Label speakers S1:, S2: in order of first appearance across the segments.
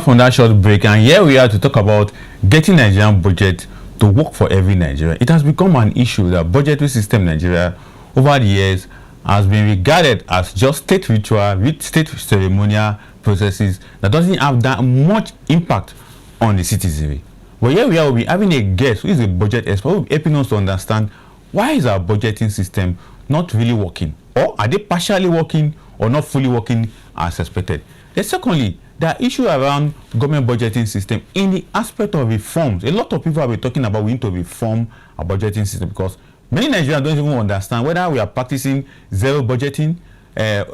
S1: From that short break, and here we are to talk about getting Nigerian budget to work for every Nigerian. It has become an issue that budgetary system in Nigeria over the years has been regarded as just state ritual, state ceremonial processes that doesn't have that much impact on the citizenry. But here we are, we'll be having a guest who is a budget expert who will be helping us to understand why is our budgeting system not really working, or are they partially working or not fully working as expected. Then secondly, there are issues around government budgeting system in the aspect of reforms. A lot of people have been talking about we need to reform our budgeting system because many Nigerians don't even understand whether we are practicing zero budgeting,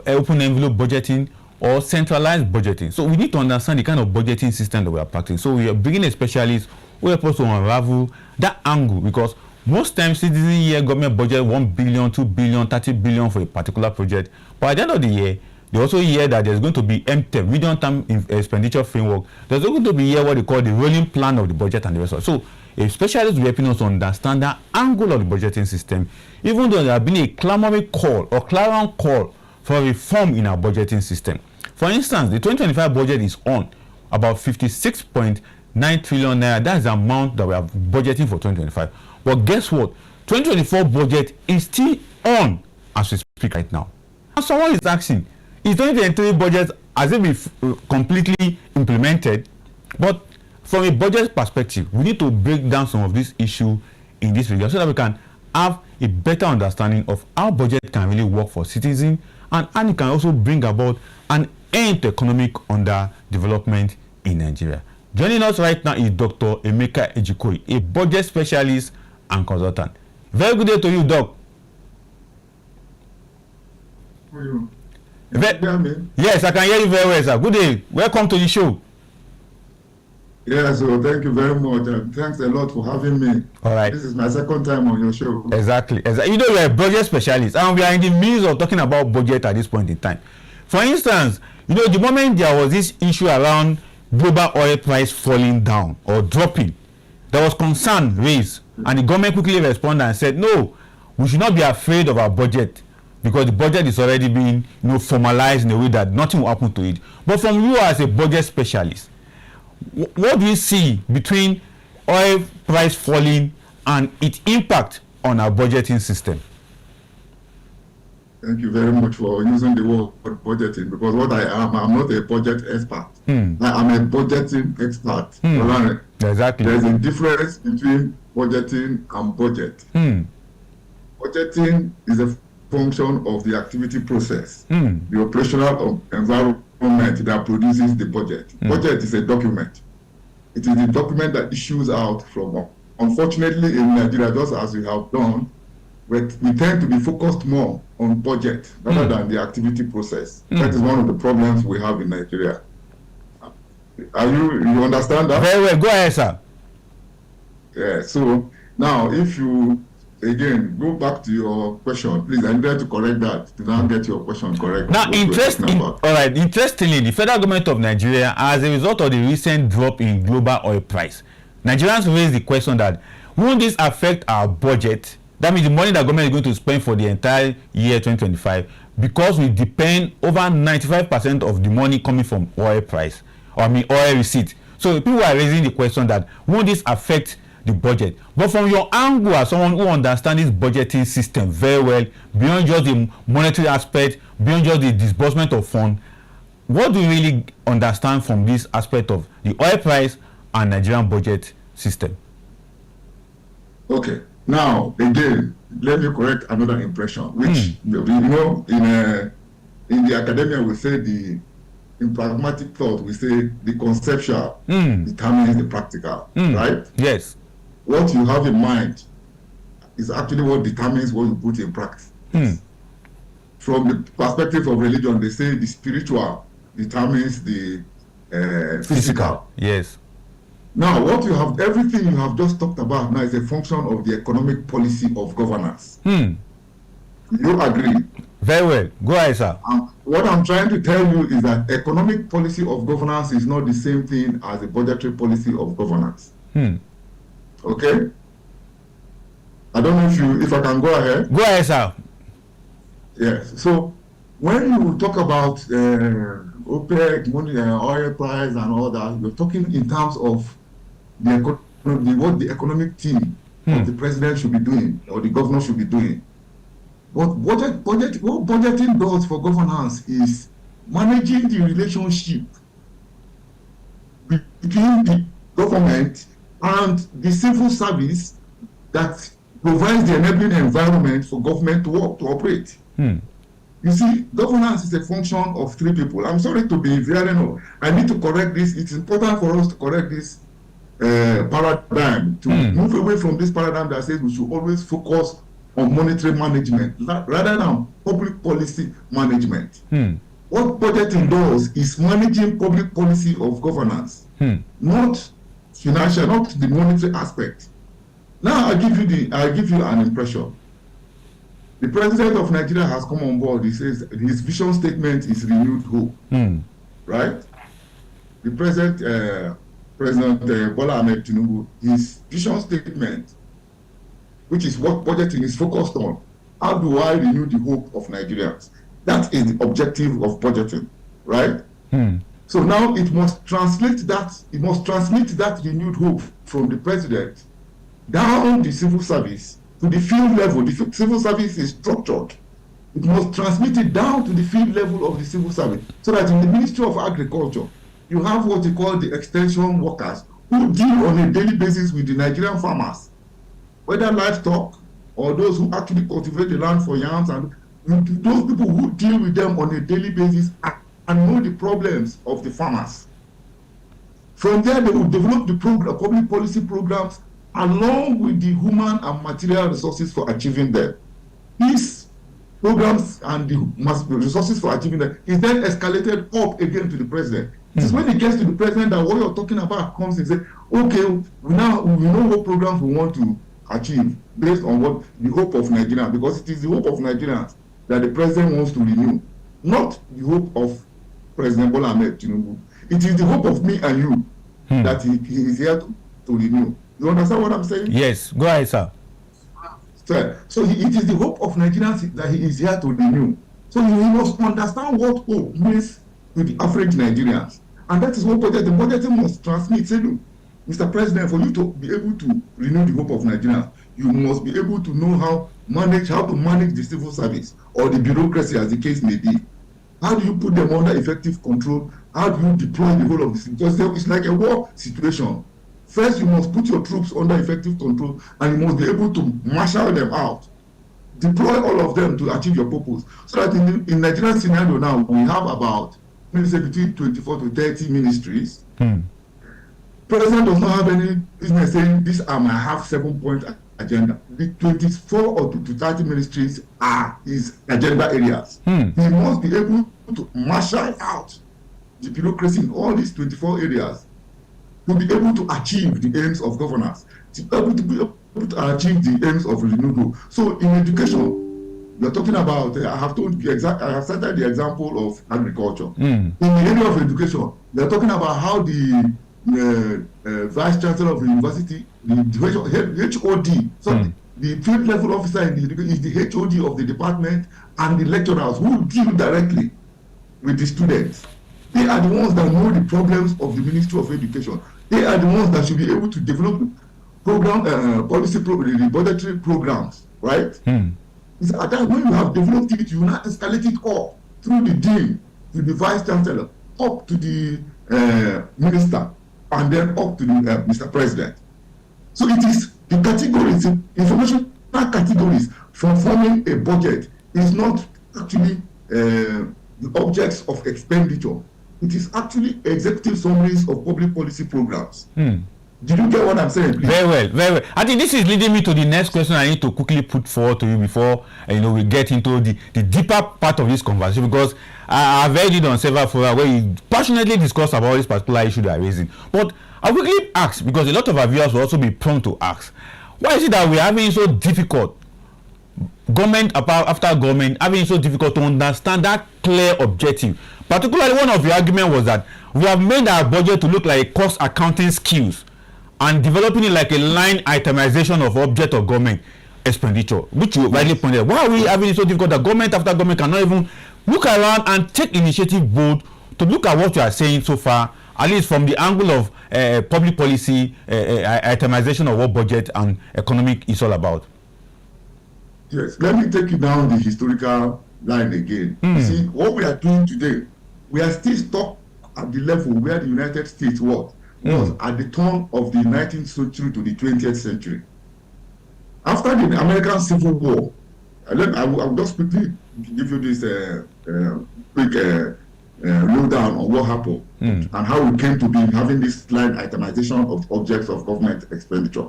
S1: open envelope budgeting, or centralized budgeting. So we need to understand the kind of budgeting system that we are practicing. So we are bringing a specialist who help us to unravel that angle, because most times citizens hear government budget 1 billion, 2 billion, 30 billion for a particular project, but at the end of the year, they also hear that there's going to be MTEP, medium-term expenditure framework. There's going to be here what they call the rolling plan of the budget and the rest of it. So a specialist will be helping us to understand that angle of the budgeting system, even though there has been a clamoring call or clarion call for reform in our budgeting system. For instance, the 2025 budget is on about 56.9 trillion naira. That's the amount that we are budgeting for 2025. But guess what? 2024 budget is still on as we speak right now. And someone is asking, is 2023 budget has it been completely implemented? But from a budget perspective, we need to break down some of these issues in this regard so that we can have a better understanding of how budget can really work for citizens, and it can also bring about an end to economic underdevelopment in Nigeria. Joining us right now is Dr. Emeka Ejikonye, a budget specialist and consultant. Very good day to you, Doc.
S2: How are you?
S1: Yes, I can hear you very well, sir. Good day. Welcome to the show.
S2: Yeah, so thank you very much. And thanks a lot for having me.
S1: All right.
S2: This is my second time on your show.
S1: Exactly. You know, you're a budget specialist, and we are in the midst of talking about budget at this point in time. For instance, you know, the moment there was this issue around global oil price falling down or dropping, there was concern raised, and the government quickly responded and said, no, we should not be afraid of our budget, because the budget is already being, you know, formalized in a way that nothing will happen to it. But from you as a budget specialist, what do you see between oil price falling and its impact on our budgeting system?
S2: Thank you very much for using the word budgeting, because what I am, I'm not a budget expert. I'm a budgeting expert.
S1: Exactly.
S2: There's a difference between budgeting and budget. Budgeting is a function of the activity process, the operational environment that produces the budget. Budget is a document. It is the document that issues out from. Unfortunately, in Nigeria, just as we have done, we tend to be focused more on budget rather than the activity process. That is one of the problems we have in Nigeria. You understand that?
S1: Very well. Go ahead, sir.
S2: Yeah. So now, if you again go back to your question, please. I'm there to correct that. To now get your question correct.
S1: Now, interestingly, the federal government of Nigeria, as a result of the recent drop in global oil price, Nigerians raised the question that won't this affect our budget? That means the money that government is going to spend for the entire year 2025, because we depend over 95% of the money coming from oil price, or oil receipt. So people are raising the question that won't this affect the budget? But from your angle as someone who understands this budgeting system very well, beyond just the monetary aspect, beyond just the disbursement of funds, what do you really understand from this aspect of the oil price and Nigerian budget system?
S2: Okay. Now, again, let me correct another impression, which, you know, in the academia, we say in pragmatic thought, we say the conceptual determines the practical, right?
S1: Yes.
S2: What you have in mind is actually what determines what you put in practice. From the perspective of religion, they say the spiritual determines the physical.
S1: Yes.
S2: Now, everything you have just talked about now is a function of the economic policy of governance. You agree?
S1: Very well. Go ahead, sir.
S2: What I'm trying to tell you is that economic policy of governance is not the same thing as the budgetary policy of governance. Okay? I don't know if I can go ahead.
S1: Go ahead, sir.
S2: Yes. So when you talk about OPEC, money, oil price, and all that, you're talking in terms of what the economic team of the president should be doing or the governor should be doing. But what budgeting does for governance is managing the relationship between the government and the civil service that provides the enabling environment for government to work, to operate. You see, governance is a function of three people. I'm sorry to be veering. I need to correct this. It's important for us to correct this paradigm, to move away from this paradigm that says we should always focus on monetary management rather than public policy management. What budgeting does is managing public policy of governance, not financial, not the monetary aspect. Now I'll give you an impression. The president of Nigeria has come on board. He says his vision statement is renewed hope, right? The President Bola Ahmed Tinubu, his vision statement, which is what budgeting is focused on. How do I renew the hope of Nigerians? That is the objective of budgeting, right? So now it must translate that renewed hope from the president down the civil service to the field level. The civil service is structured. It must transmit it down to the field level of the civil service, so that in the Ministry of Agriculture, you have what you call the extension workers who deal on a daily basis with the Nigerian farmers, whether livestock or those who actually cultivate the land for yams, and those people who deal with them on a daily basis and know the problems of the farmers. From there, they will develop the public policy programs along with the human and material resources for achieving them. These programs and the resources for achieving them is then escalated up again to the president. It is when it gets to the president that what you're talking about comes and say, okay, we know what programs we want to achieve based on what the hope of Nigerians, because it is the hope of Nigerians that the president wants to renew, not the hope of President Bola Ahmed Tinubu. It is the hope of me and you that he is here to renew. You understand what I'm saying?
S1: Yes, go ahead, sir.
S2: So it is the hope of Nigerians that he is here to renew. So you must understand what hope means to the average Nigerians. And that is what budgeting must transmit. Say, look, Mr. President, for you to be able to renew the hope of Nigerians, you must be able to know how to manage the civil service or the bureaucracy, as the case may be. How do you put them under effective control? How do you deploy the whole of this? Because it's like a war situation. First, you must put your troops under effective control, and you must be able to marshal them out, deploy all of them to achieve your purpose. So that in Nigerian scenario now, we have about, let's say, between 24 to 30 ministries. President does not have any business saying, these are my half 7-point agenda. The 24 or to 30 ministries are his agenda areas. He must be able to marshal out the bureaucracy in all these 24 areas to be able to achieve the aims of governance, to be able to achieve the aims of renewed hope. So in education, you're talking about, I have cited the example of agriculture. In the area of education, they're talking about how the vice chancellor of the university, the HOD, so the field level officer in the education is the HOD of the department, and the lecturers who deal directly with the students. They are the ones that know the problems of the Ministry of Education. They are the ones that should be able to develop the budgetary programs, right? It's at that when you have developed it, you now escalate it up through the dean, to the vice chancellor, up to the minister, and then up to the Mr. President. So it is the categories, informational categories for forming a budget is not actually the objects of expenditure. It is actually executive summaries of public policy programs. Did you get what I'm saying? Please?
S1: Very well, very well. I think this is leading me to the next question I need to quickly put forward to you before we get into the deeper part of this conversation, because I've heard it on several forums where you passionately discuss about this particular issue that I'm raising. But I quickly ask, because a lot of our viewers will also be prone to ask, why is it that we're having it so difficult, government after government, having it so difficult to understand that clear objective? Particularly, one of the arguments was that we have made our budget to look like cost accounting skills and developing it like a line itemization of object of government expenditure, which you rightly pointed out. Why are we having it so difficult that government after government cannot even look around and take initiative bold to look at what you are saying so far, at least from the angle of public policy itemization of what budget and economic is all about?
S2: Yes, let me take you down the historical line again. You see, what we are doing today, we are still stuck at the level where the United States was at the turn of the 19th century to the 20th century. After the American Civil War, I will just quickly give you this quick lowdown on what happened and how we came to be having this line itemization of objects of government expenditure.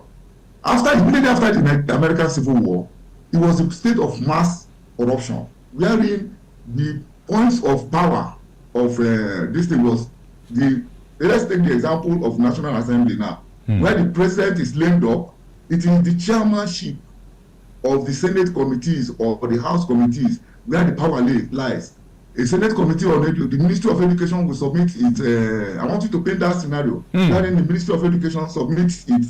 S2: Immediately after the American Civil War, it was a state of mass corruption, wherein the points of power of this thing was let's take the example of National Assembly now, where the president is lamed up. It is the chairmanship of the Senate committees or the House committees where the power lies. A Senate committee on the Ministry of Education will submit its, I want you to paint that scenario, wherein the Ministry of Education submits its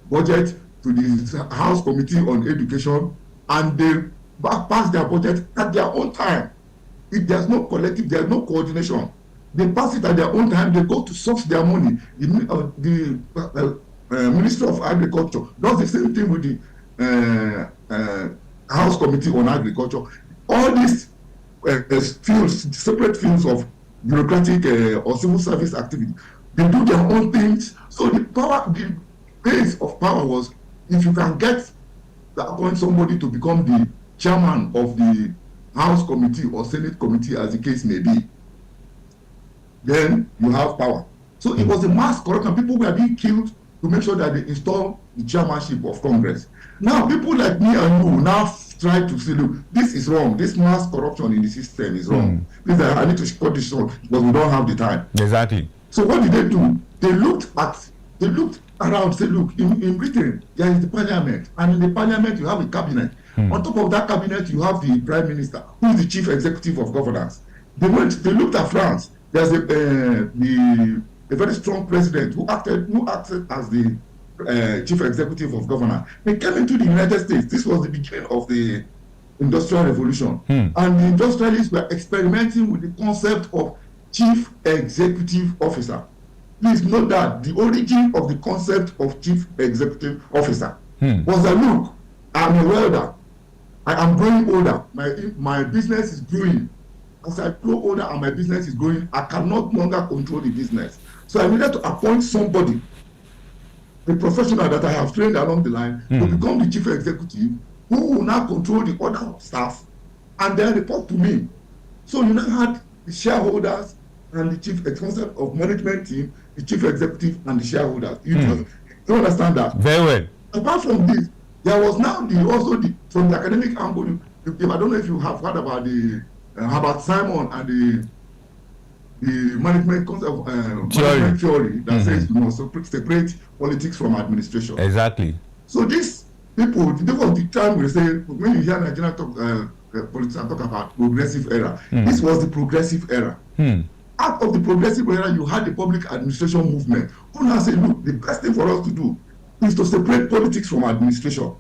S2: budget to the House Committee on Education, and they pass their budget at their own time. If there's no collective, there's no coordination. They pass it at their own time, they go to source their money. The Ministry of Agriculture does the same thing with the House Committee on Agriculture. All these fields, separate fields of bureaucratic or civil service activity, they do their own things. So the base of power was, if you can appoint somebody to become the chairman of the House Committee or Senate Committee, as the case may be, then you have power. So it was a mass corruption. People were being killed to make sure that they install the chairmanship of Congress. Now, people like me and you now try to say, look, this is wrong. This mass corruption in the system is wrong. Please, I need to cut this short because we don't have the time.
S1: Exactly.
S2: So what did they do? They looked around, say, look, in Britain, there is the parliament, and in the parliament, you have a cabinet. On top of that cabinet, you have the prime minister, who is the chief executive of governance. They looked at France. There's a very strong president who acted as the chief executive of governance. They came into the United States. This was the beginning of the Industrial Revolution. And the industrialists were experimenting with the concept of chief executive officer. Please note that the origin of the concept of chief executive officer was that, look, I'm a welder. I am growing older. My business is growing. As I grow older and my business is growing, I cannot longer control the business. So I needed to appoint somebody, a professional that I have trained along the line, to become the chief executive, who will now control the other staff and then report to me. So you now had the shareholders and the chief concept of management team, the chief executive and the shareholders. You don't understand that?
S1: Very well.
S2: Apart from this, there was now from the academic angle. I don't know if you have heard about the Herbert Simon and the management concept management theory that says you must separate politics from administration. Exactly. So these people, there was the time we say, when you hear Nigerian politicians talk about progressive era, this was the progressive era. Out of the progressive era, you had the public administration movement, who now say, look, the best thing for us to do is to separate politics from administration.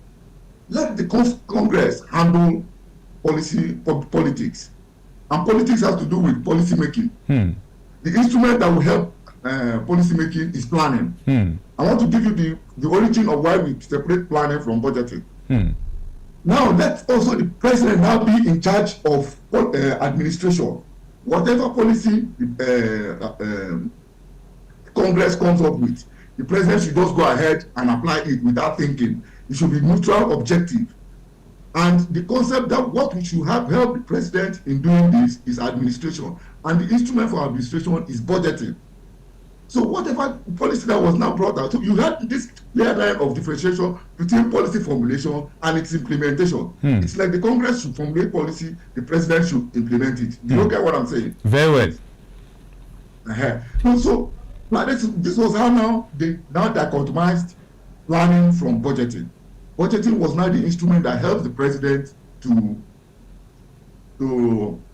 S2: Let the Congress handle politics. And politics has to do with policy making. The instrument that will help policy making is planning. I want to give you the origin of why we separate planning from budgeting. Now, let also the president now be in charge of administration. Whatever policy Congress comes up with, the president should just go ahead and apply it without thinking. It should be neutral, objective. And the concept that what we should help the president in doing this is administration. And the instrument for administration is budgeting. So whatever policy that was now brought out, so you had this clear line of differentiation between policy formulation and its implementation. It's like the Congress should formulate policy, the president should implement it. Do you get what I'm saying?
S1: Very well.
S2: So this was how now they dichotomized planning from budgeting. Budgeting was now the instrument that helps the president to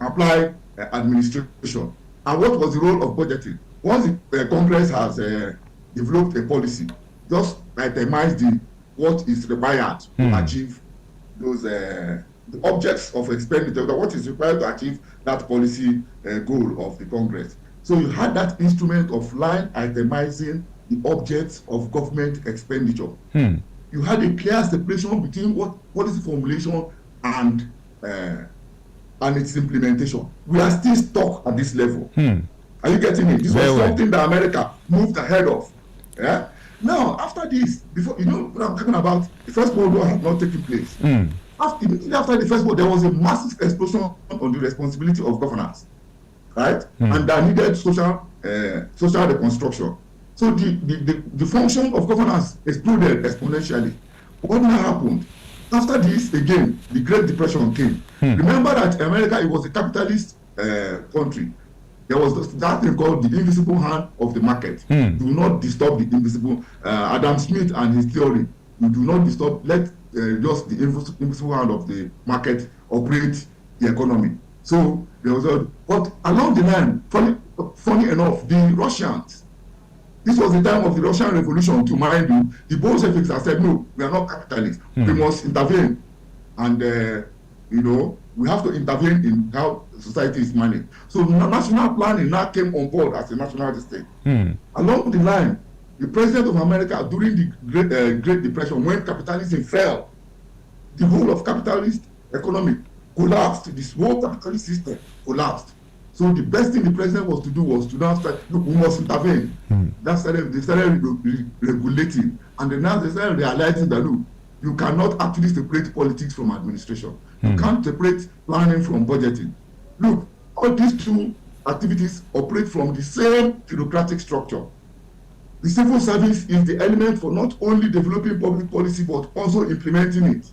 S2: apply administration. And what was the role of budgeting? Once the Congress has developed a policy, just itemize what is required to achieve those the objects of expenditure, what is required to achieve that policy goal of the Congress. So you had that instrument of line itemizing the objects of government expenditure. You had a clear separation between what policy formulation and its implementation. We are still stuck at this level. Are you getting it? This was something that America moved ahead of. Yeah. Now, after this, before you know what I'm talking about, the First World War had not taken place. Immediately after the First World, there was a massive explosion on the responsibility of governance, right? And that needed social reconstruction. So the function of governance exploded exponentially. What now happened? After this, again, the Great Depression came. Remember that America, it was a capitalist country. There was that thing called the invisible hand of the market. Do not disturb the invisible. Adam Smith and his theory. You do not disturb. Let just the invisible hand of the market operate the economy. So there was but along the line, funny enough, the Russians. This was the time of the Russian Revolution. To mind you, the Bolsheviks have said, no, we are not capitalists. We must intervene, and we have to intervene in how society is managed. So national planning now came on board as a national state. Along the line, the president of America during the Great Depression, when capitalism fell, the whole of capitalist economy collapsed. This whole capitalist system collapsed. So the best thing the president was to do was to now start, look, we must intervene. They started regulating, and then now they started realizing that, look, you cannot actually separate politics from administration. You can't separate planning from budgeting. Look, all these two activities operate from the same bureaucratic structure. The civil service is the element for not only developing public policy but also implementing it.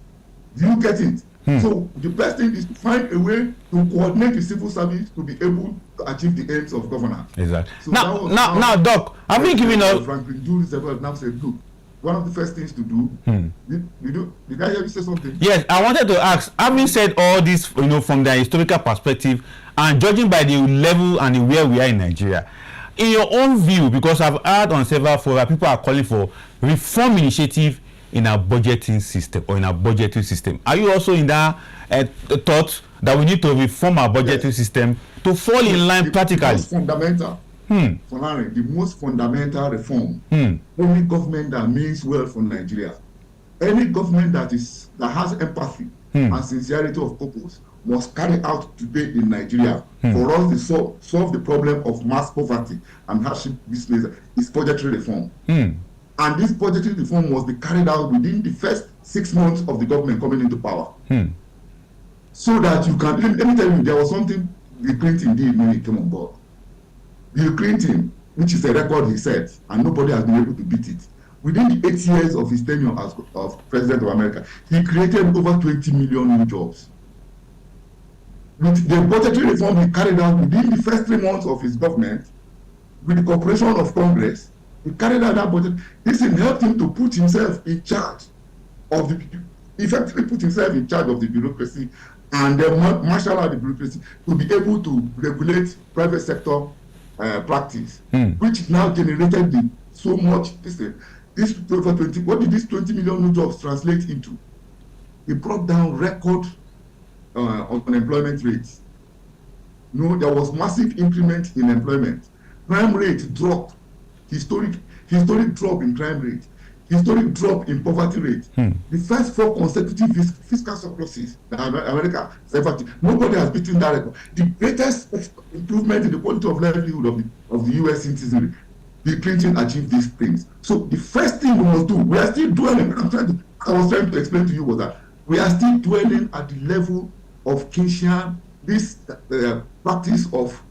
S2: Do you get it? So the best thing is to find a way to coordinate the civil service to be able to achieve the aims of governance.
S1: Exactly.
S2: So
S1: now, Doc, I've been giving us.
S2: Franklin D. Roosevelt now said, look, one of the first things to do. Did I hear you say something?
S1: Yes, I wanted to ask. Having said all this, from the historical perspective, and judging by the level and where we are in Nigeria, in your own view, because I've heard on several forums, people are calling for reform initiative in our budgeting system or in our budgeting system. Are you also in that thought that we need to reform our budgeting system to fall in line practically?
S2: The most fundamental, the most fundamental reform. Any government that means well for Nigeria, any government that has empathy and sincerity of purpose must carry out today in Nigeria for us to solve the problem of mass poverty and hardship displacement is budgetary reform. And this budgetary reform must be carried out within the first 6 months of the government coming into power. So that you can, let me tell you, there was something Bill Clinton did when he came on board. Bill Clinton, which is a record he set, and nobody has been able to beat it. Within the 8 years of his tenure as President of America, he created over 20 million new jobs. With the budgetary reform he carried out within the first 3 months of his government, with the cooperation of Congress, he carried out that budget. This helped him to put himself in charge of effectively put himself in charge of the bureaucracy and then marshal out the bureaucracy to be able to regulate private sector practice, which now generated so much. What did this 20 million new jobs translate into? It brought down record unemployment rates. There was massive increment in employment. Crime rate dropped. Historic drop in crime rate. Historic drop in poverty rate. The first 4 consecutive fiscal surpluses that America has ever seen. Nobody has beaten that record. The greatest improvement in the quality of livelihood of the U.S. citizenry. Bill Clinton achieved these things. So the first thing we must do, we are still dwelling. I was trying to explain to you was that we are still dwelling at the level of Keynesian, this practice of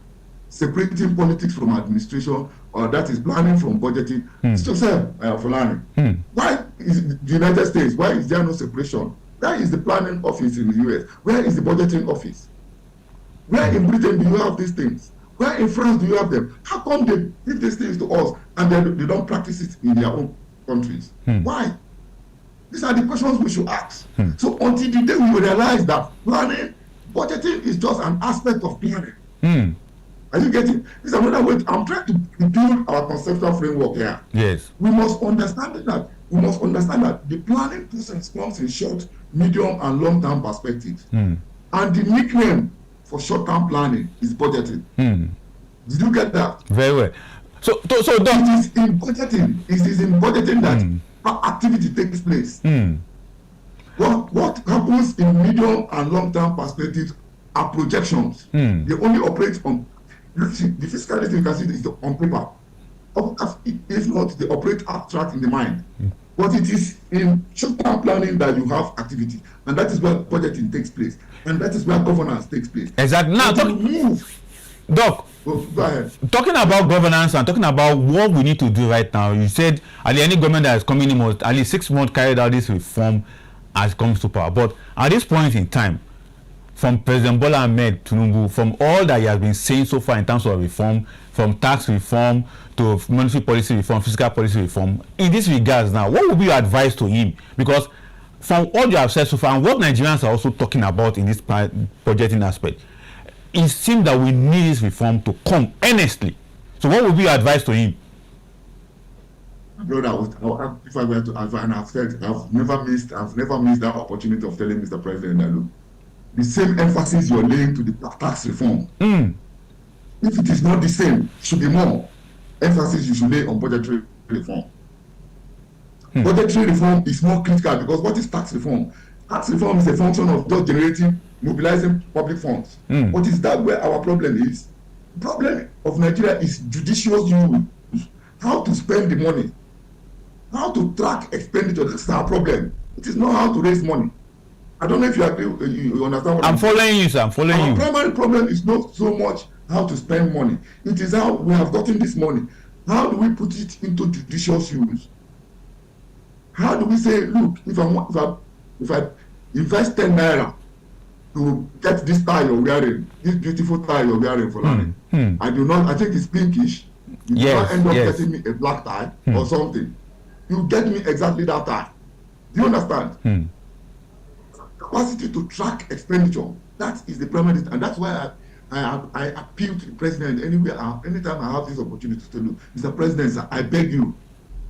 S2: separating politics from administration, or that is planning from budgeting. For learning. Why is the United States, why is there no separation? Where is the planning office in the US? Where is the budgeting office? Where in Britain do you have these things? Where in France do you have them? How come they give these things to us and they don't practice it in their own countries? Why? These are the questions we should ask. So until the day we realize that planning, budgeting is just an aspect of planning. Are you getting? It's another way. I'm trying to build our conceptual framework here.
S1: Yes.
S2: We must understand that. We must understand that the planning process comes in short, medium, and long-term perspectives. And the nickname for short-term planning is budgeting. Did you get that?
S1: Very well. So
S2: it is in budgeting. It is in budgeting that activity takes place. What happens in medium and long-term perspectives are projections. They only operate on the fiscal you can see is on paper. If not, they operate abstract in the mind. But it is in short-term planning that you have activity, and that is where budgeting takes place, and that is where governance takes place.
S1: Exactly. Now, Doc,
S2: go ahead.
S1: Talking about governance and talking about what we need to do right now, you said any government that is coming in must at least 6 months carried out this reform as it comes to power. But at this point in time, from President Bola Ahmed Tinubu, from all that he has been saying so far in terms of reform, from tax reform to monetary policy reform, fiscal policy reform, in this regards now, what would be your advice to him? Because from what you have said so far and what Nigerians are also talking about in this budgeting aspect, it seems that we need this reform to come earnestly. So what would be your advice to him?
S2: Brother, if I were to, and I've said, I've never missed that opportunity of telling Mr. President that, look, the same emphasis you're laying to the tax reform, if it is not the same, it should be more emphasis you should lay on budgetary reform. Budgetary reform is more critical because what is tax reform? Tax reform is a function of just generating, mobilizing public funds. What is that where our problem is? The problem of Nigeria is judicious use. How to spend the money, how to track expenditure. That's our problem. It is not how to raise money. I don't know if you agree, you understand what
S1: I'm following you, sir. I'm following you.
S2: Our primary problem is not so much how to spend money. It is how we have gotten this money. How do we put it into judicious use? How do we say, look, if I invest 10 naira to get this tie you're wearing, this beautiful tie you're wearing for learning, I think it's pinkish. You don't end up getting me a black tie or something. You get me exactly that tie. Do you understand? Capacity to track expenditure, that is the primary, and that's why I appeal to the president anytime I have this opportunity to look, Mr. President, sir, I beg you,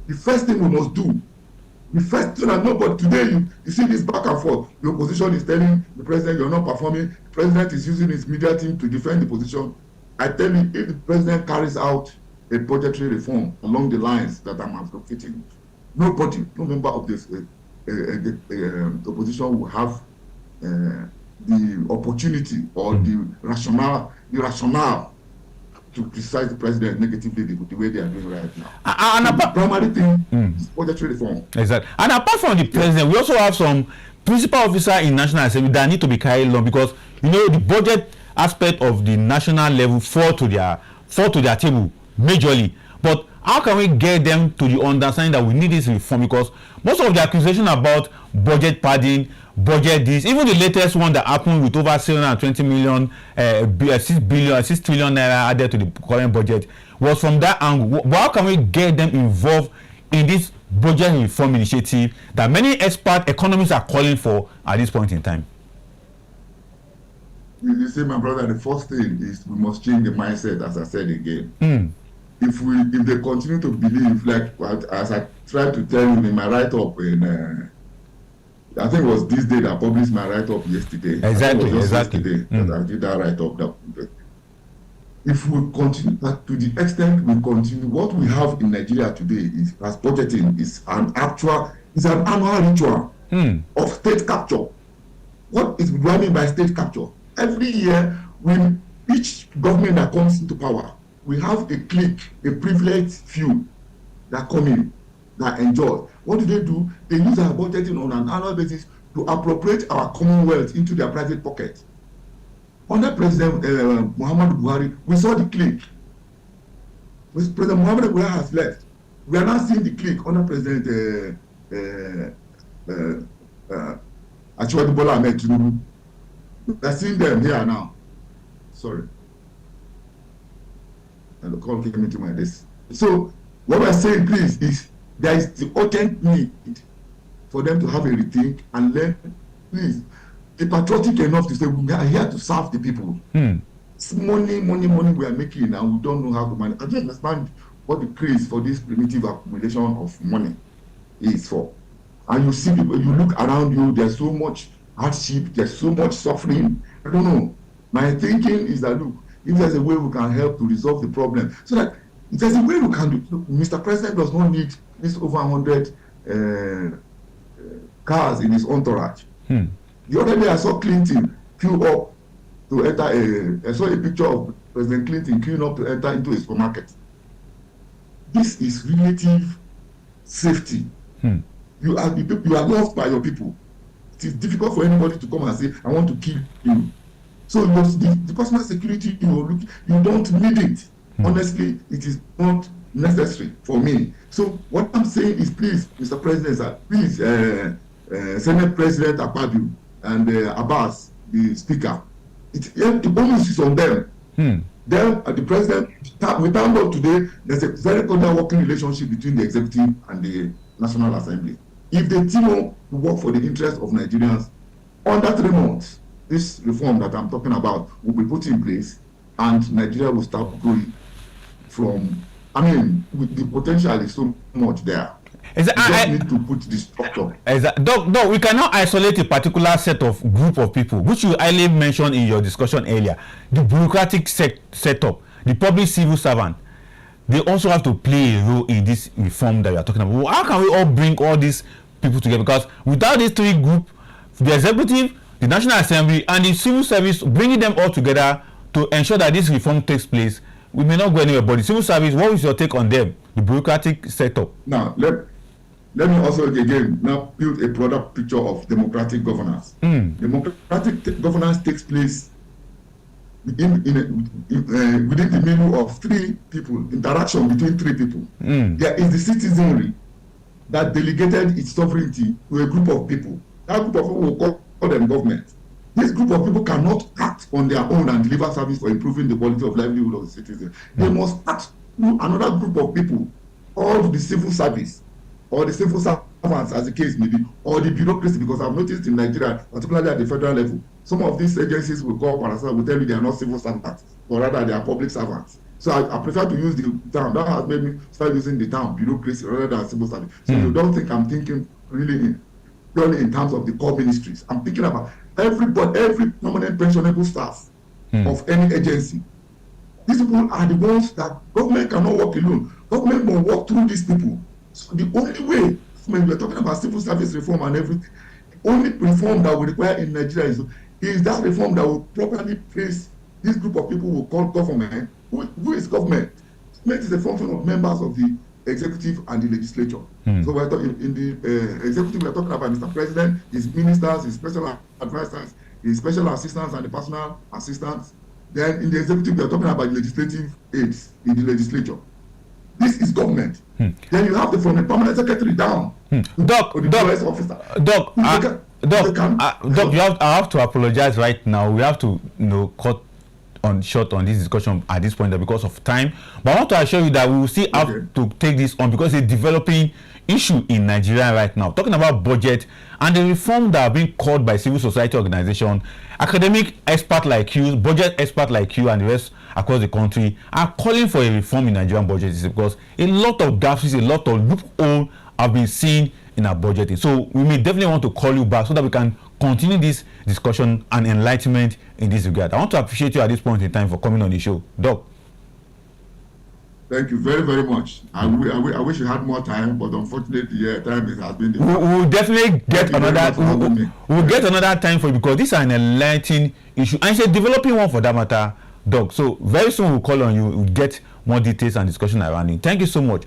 S2: the first thing we must do, but today you see this back and forth. The opposition is telling the president you're not performing. The president is using his media team to defend the position. I tell you, if the president carries out a budgetary reform along the lines that I'm advocating, no member of this the opposition will have the opportunity or the rationale to criticize the president negatively the way they are doing right now. And the primary thing is budgetary reform.
S1: Exactly. And apart from the president, we also have some principal officers in National Assembly that need to be carried along because the budget aspect of the national level fall to their table majorly. But how can we get them to the understanding that we need this reform? Because most of the accusation about budget padding, budget this, even the latest one that happened with over 720 million, 6 trillion naira added to the current budget was from that angle. But how can we get them involved in this budget reform initiative that many expert economists are calling for at this point in time?
S2: You see, my brother, the first thing is we must change the mindset, as I said again. If they continue to believe, like as I tried to tell you in my write-up I think it was this day that I published my write-up yesterday.
S1: Exactly.
S2: Yesterday that I did that write-up. If we continue, to the extent we continue, what we have in Nigeria today is, as budgeting, is an annual ritual of state capture. What is running by state capture? Every year, when each government that comes into power, we have a clique, a privileged few that come in, that enjoy. What do? They use our budgeting on an annual basis to appropriate our commonwealth into their private pocket. Under President Muhammadu Buhari, we saw the clique. President Muhammadu Buhari has left. We are now seeing the clique under President Bola Ahmed Tinubu. We are seeing them here now. Sorry. And the call came into my desk. So what we're saying, please, is there is the urgent need for them to have a rethink and learn, please, be patriotic enough to say we are here to serve the people. It's money we are making, and we don't know how to manage. I don't understand what the craze for this primitive accumulation of money is for. And you see people, you look around you, there's so much hardship, there's so much suffering. I don't know. My thinking is that, look, if there's a way we can help to resolve the problem, so that if there's a way we can do, look, Mr. President does not need this over 100 cars in his entourage. The other day I saw Clinton queue up to enter I saw a picture of President Clinton queuing up to enter into a supermarket. This is relative safety. You are loved by your people. It is difficult for anybody to come and say, I want to kill you. So the personal security, you don't need it. Honestly, it is not necessary for me. So what I'm saying is, please, Mr. President, please, Senate President Akpabio and Abbas, the Speaker, the bonus is on them. Then the President, we found out today, there's a very cordial working relationship between the executive and the National Assembly. If they team up to work for the interest of Nigerians, under 3 months, this reform that I'm talking about will be put in place, and Nigeria will start growing from, the potential is so much there. We just need to put the structure.
S1: Doc, we cannot isolate a particular set of group of people, which you highly mentioned in your discussion earlier. The bureaucratic setup, the public civil servant, they also have to play a role in this reform that we are talking about. How can we all bring all these people together? Because without these 3 groups, the executive, the National Assembly, and the civil service, bringing them all together to ensure that this reform takes place, we may not go anywhere. But the civil service, what is your take on them, the bureaucratic setup?
S2: Now, let me also again now build a broader picture of democratic governance. Democratic governance takes place within the middle of 3 people, interaction between 3 people. There is the citizenry that delegated its sovereignty to a group of people. That group of people will call them government. This group of people cannot act on their own and deliver service for improving the quality of livelihood of the citizens. They must act through another group of people, or the civil service, or the civil servants, as the case may be, or the bureaucracy, because I've noticed in Nigeria, particularly at the federal level, some of these agencies will tell you they are not civil servants, but rather they are public servants. So I prefer to use the term. That has made me start using the term bureaucracy rather than civil service. So you don't think I'm thinking really purely in terms of the core ministries. I'm thinking about every permanent pensionable staff of any agency. These people are the ones that government cannot work alone. Government will work through these people. So the only way, when we're talking about civil service reform and everything, the only reform that we require in Nigeria is that reform that will properly place this group of people who call government. Who is government? Government is a function of members of the executive and the legislature. So we're talking in the executive, we're talking about Mr. President, his ministers, his special advisors, his special assistants, and the personal assistants. Then in the executive, we're talking about legislative aides in the legislature. This is government. Then you have from the permanent secretary down.
S1: Doc, I have to apologize right now. We have to cut short on this discussion at this point because of time. But I want to assure you that we will still have to take this on because it's a developing issue in Nigeria right now. Talking about budget and the reform that are being called by civil society organizations, academic experts like you, budget experts like you, and the rest across the country are calling for a reform in Nigerian budget because a lot of gaps, a lot of loopholes have been seen in our budgeting. So we may definitely want to call you back so that we can continue this discussion and enlightenment in this regard. I want to appreciate you at this point in time for coming on the show. Doc.
S2: Thank you very, very much. I wish you had more time, but unfortunately, time has been.
S1: We'll definitely get another. We'll get another time for you because this is an enlightening issue, and it's a developing one for that matter, Doc. So very soon we'll call on you. We'll get more details and discussion around it. Thank you so much.